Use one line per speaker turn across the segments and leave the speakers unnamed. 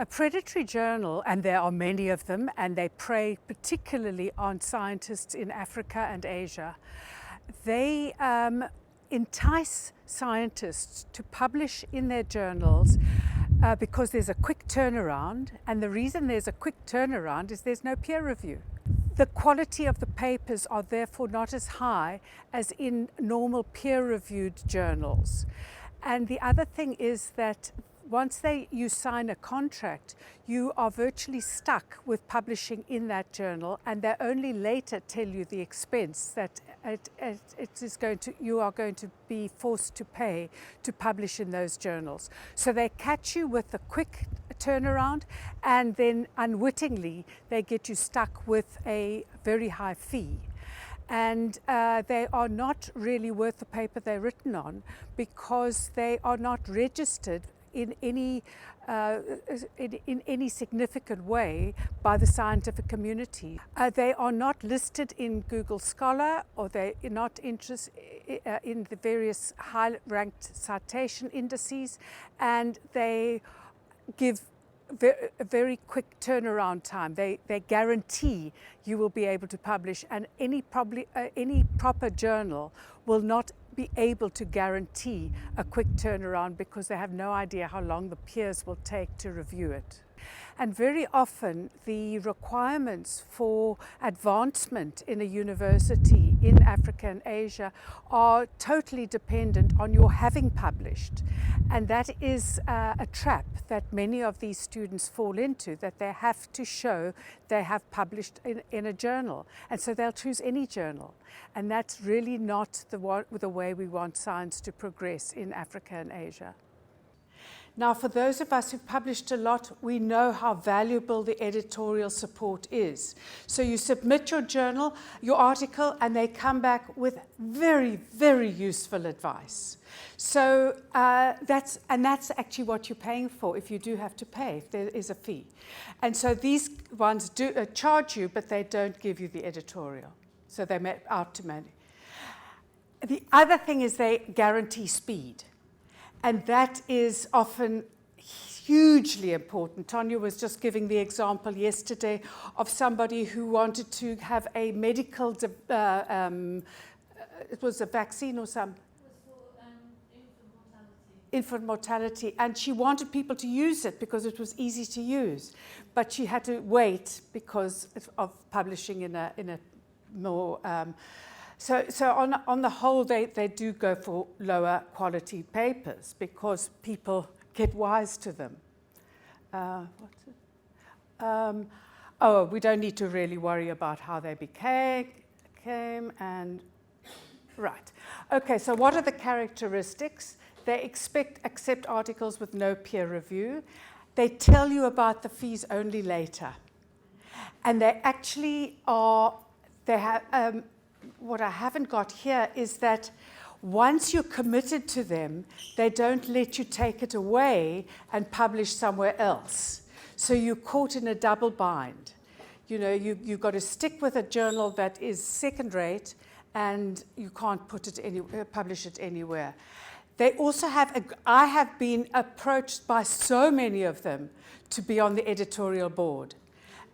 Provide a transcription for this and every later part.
A predatory journal, and there are many of them, and they prey particularly on scientists in Africa and Asia. They entice scientists to publish in their journals because there's a quick turnaround, and the reason there's a quick turnaround is there's no peer review. The quality of the papers are therefore not as high as in normal peer-reviewed journals. And the other thing is that once you sign a contract, you are virtually stuck with publishing in that journal, and they only later tell you the expense that you are going to be forced to pay to publish in those journals. So they catch you with a quick turnaround, and then unwittingly they get you stuck with a very high fee. And they are not really worth the paper they're written on, because they are not registered in any significant way by the scientific community. They are not listed in Google Scholar, or they're not interested in the various high-ranked citation indices, and they give a very quick turnaround time. They guarantee you will be able to publish, and any proper journal will not be able to guarantee a quick turnaround because they have no idea how long the peers will take to review it. And very often the requirements for advancement in a university in Africa and Asia are totally dependent on your having published. And that is a trap that many of these students fall into, that they have to show they have published in a journal. And so they'll choose any journal. And that's really not the way we want science to progress in Africa and Asia. Now, for those of us who've published a lot, we know how valuable the editorial support is. So you submit your journal, your article, and they come back with very, very useful advice. So that's actually what you're paying for if you do have to pay, if there is a fee. And so these ones do charge you, but they don't give you the editorial. So they're out to money. The other thing is they guarantee speed. And that is often hugely important. Tonya was just giving the example yesterday of somebody who wanted to have a medical, it was a vaccine or some. It was for infant mortality. And she wanted people to use it because it was easy to use. But she had to wait because of publishing in a more... So on the whole, they do go for lower quality papers because people get wise to them. We don't need to really worry about how they came and right. Okay, so what are the characteristics? They accept articles with no peer review. They tell you about the fees only later. And they actually are, what I haven't got here is that once you're committed to them, they don't let you take it away and publish somewhere else. So you're caught in a double bind. You know, you've got to stick with a journal that is second rate, and you can't publish it anywhere. They also I have been approached by so many of them to be on the editorial board.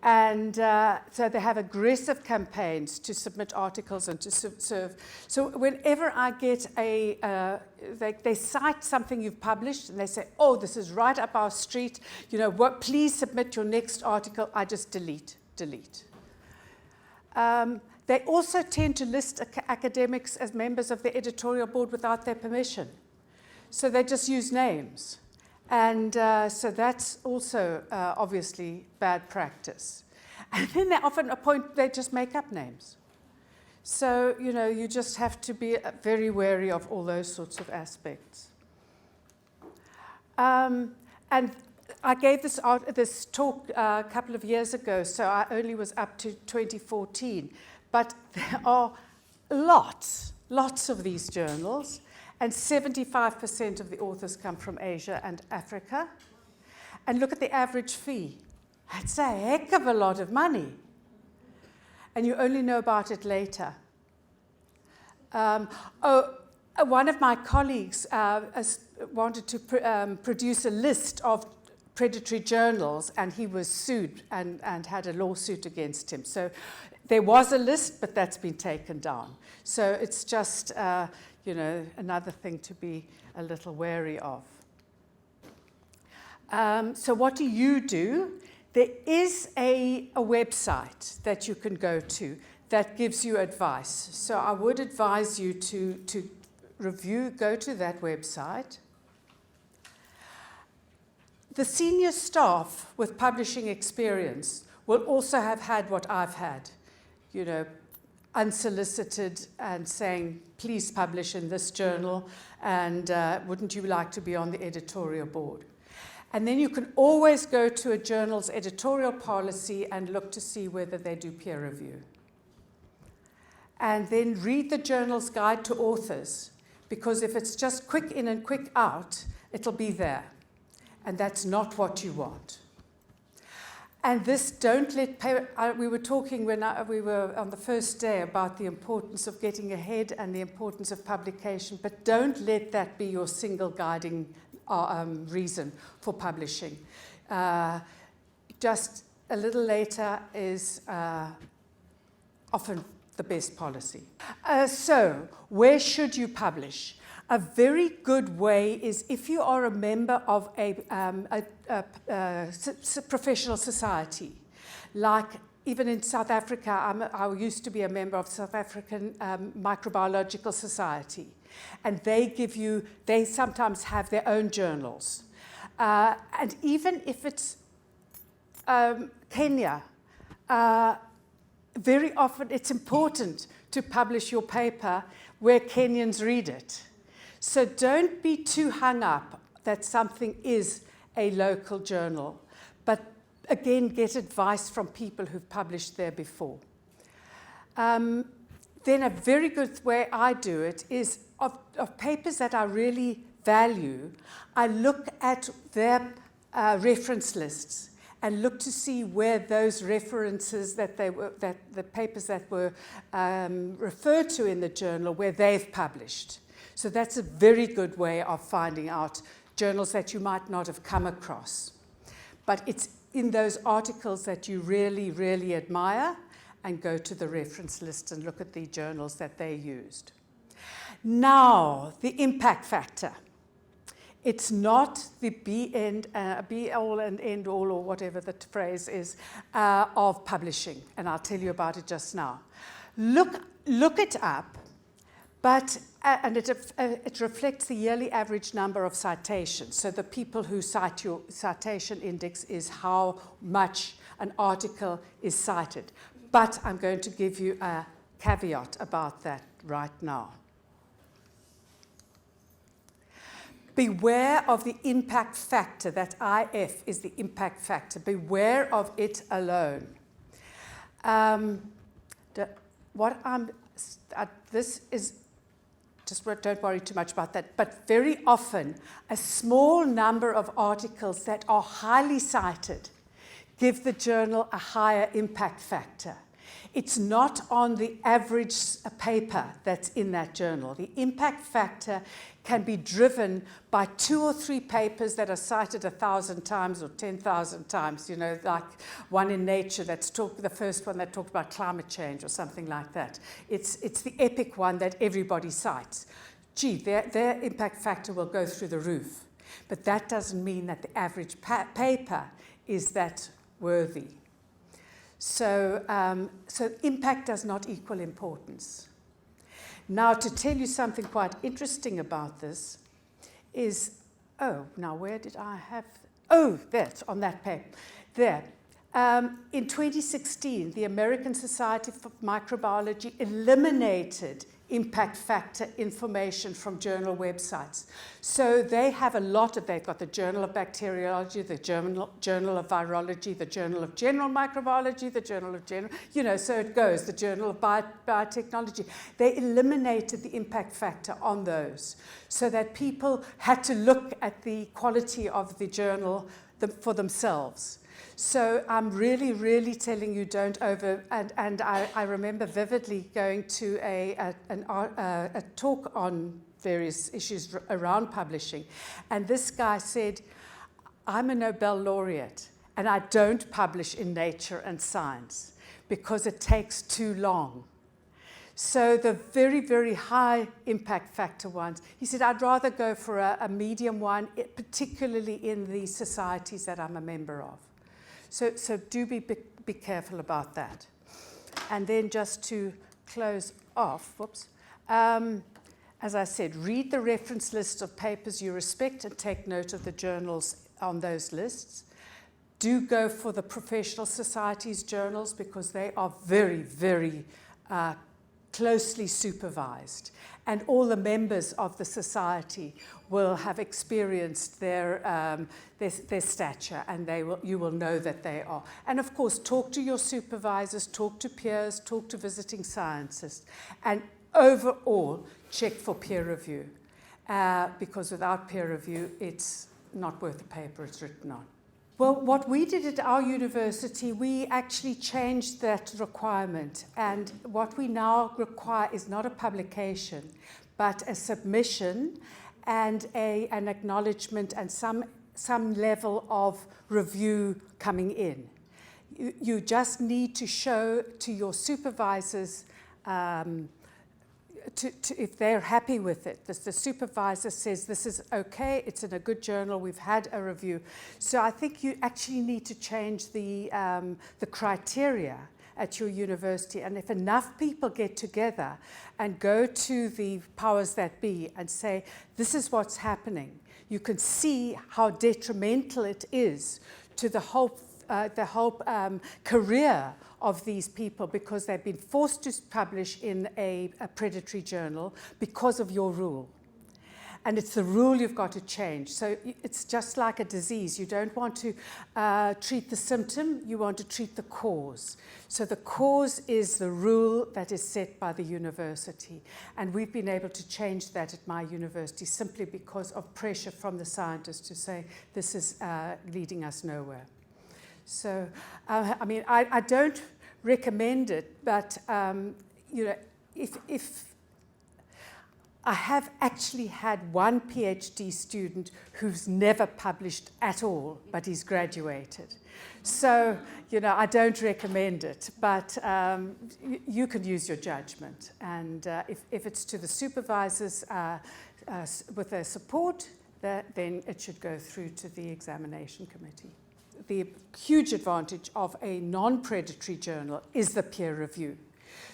And so they have aggressive campaigns to submit articles and to serve. So whenever I get they cite something you've published and they say, oh, this is right up our street, you know, please submit your next article, I just delete. They also tend to list academics as members of the editorial board without their permission. So they just use names. And so that's also obviously bad practice. And then they often they just make up names. So, you know, you just have to be very wary of all those sorts of aspects. And I gave this talk a couple of years ago, so I only was up to 2014. But there are lots of these journals. And 75% of the authors come from Asia and Africa. And look at the average fee. That's a heck of a lot of money. And you only know about it later. One of my colleagues wanted to produce a list of predatory journals, and he was sued and had a lawsuit against him. So there was a list, but that's been taken down. So it's just, another thing to be a little wary of. So what do you do? There is a website that you can go to that gives you advice. So I would advise you to go to that website. The senior staff with publishing experience will also have had what I've had, unsolicited and saying, please publish in this journal, and wouldn't you like to be on the editorial board? And then you can always go to a journal's editorial policy and look to see whether they do peer review. And then read the journal's guide to authors, because if it's just quick in and quick out, it'll be there. And that's not what you want. And this, don't let, we were talking when we were on the first day about the importance of getting ahead and the importance of publication, but don't let that be your single guiding reason for publishing. Just a little later is often the best policy. So, where should you publish? A very good way is if you are a member of a professional society, like even in South Africa, I used to be a member of South African Microbiological Society, and they sometimes have their own journals. And even if it's Kenya, very often it's important to publish your paper where Kenyans read it. So don't be too hung up that something is a local journal, but again, get advice from people who've published there before. Then a very good way I do it is of papers that I really value, I look at their reference lists and look to see where those references that the papers that were referred to in the journal, where they've published. So that's a very good way of finding out journals that you might not have come across. But it's in those articles that you really, really admire, and go to the reference list and look at the journals that they used. Now, the impact factor. It's not the be all and end all, or whatever the phrase is, of publishing, and I'll tell you about it just now. Look it up, but and it reflects the yearly average number of citations. So the people who cite your citation index is how much an article is cited. But I'm going to give you a caveat about that right now. Beware of the impact factor. That IF is the impact factor. Beware of it alone. This is, just don't worry too much about that, but very often a small number of articles that are highly cited give the journal a higher impact factor. It's not on the average paper that's in that journal. The impact factor can be driven by 2 or 3 papers that are cited 1,000 times or 10,000 times, like one in Nature the first one that talked about climate change or something like that. It's the epic one that everybody cites. Gee, their impact factor will go through the roof. But that doesn't mean that the average paper is that worthy. So impact does not equal importance. Now, to tell you something quite interesting about this is, now where did I have? That's on that paper. There. In 2016, the American Society for Microbiology eliminated impact factor information from journal websites. So they have they've got the Journal of Bacteriology, the Journal of Virology, the Journal of General Microbiology, the Journal of General, so it goes, the Journal of Biotechnology. They eliminated the impact factor on those so that people had to look at the quality of the journal for themselves. So I'm really, really telling you don't and I remember vividly going to a talk on various issues around publishing. And this guy said, I'm a Nobel laureate and I don't publish in Nature and Science because it takes too long. So the very, very high impact factor ones, he said, I'd rather go for a medium one, particularly in the societies that I'm a member of. So do be careful about that. And then just to close off, as I said, read the reference list of papers you respect and take note of the journals on those lists. Do go for the professional societies journals because they are very, very closely supervised, and all the members of the society will have experienced their stature, and you will know that they are. And of course, talk to your supervisors, talk to peers, talk to visiting scientists, and overall, check for peer review, because without peer review, it's not worth the paper it's written on. Well, what we did at our university, we actually changed that requirement, and what we now require is not a publication, but a submission and an acknowledgement and some level of review coming in. You just need to show to your supervisors if they're happy with it. The supervisor says this is okay, it's in a good journal, we've had a review. So I think you actually need to change the criteria at your university, and if enough people get together and go to the powers that be and say, this is what's happening, you can see how detrimental it is to the whole career of these people, because they've been forced to publish in a predatory journal because of your rule. And it's the rule you've got to change. So it's just like a disease. You don't want to treat the symptom, you want to treat the cause. So the cause is the rule that is set by the university. And we've been able to change that at my university simply because of pressure from the scientists to say, this is leading us nowhere. So, I mean, I don't recommend it, but, you know, if I have actually had one PhD student who's never published at all, but he's graduated. So, you know, I don't recommend it, but you can use your judgment. And if it's to the supervisors with their support, then it should go through to the examination committee. The huge advantage of a non-predatory journal is the peer review.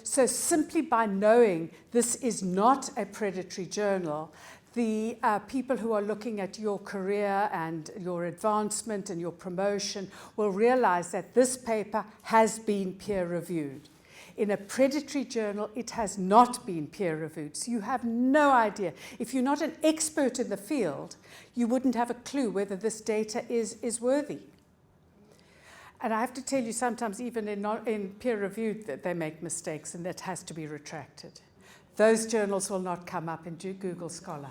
So simply by knowing this is not a predatory journal, the people who are looking at your career and your advancement and your promotion will realize that this paper has been peer reviewed. In a predatory journal, it has not been peer reviewed, so you have no idea. If you're not an expert in the field, you wouldn't have a clue whether this data is worthy. And I have to tell you, sometimes even in peer-reviewed, that they make mistakes, and that has to be retracted. Those journals will not come up in Google Scholar.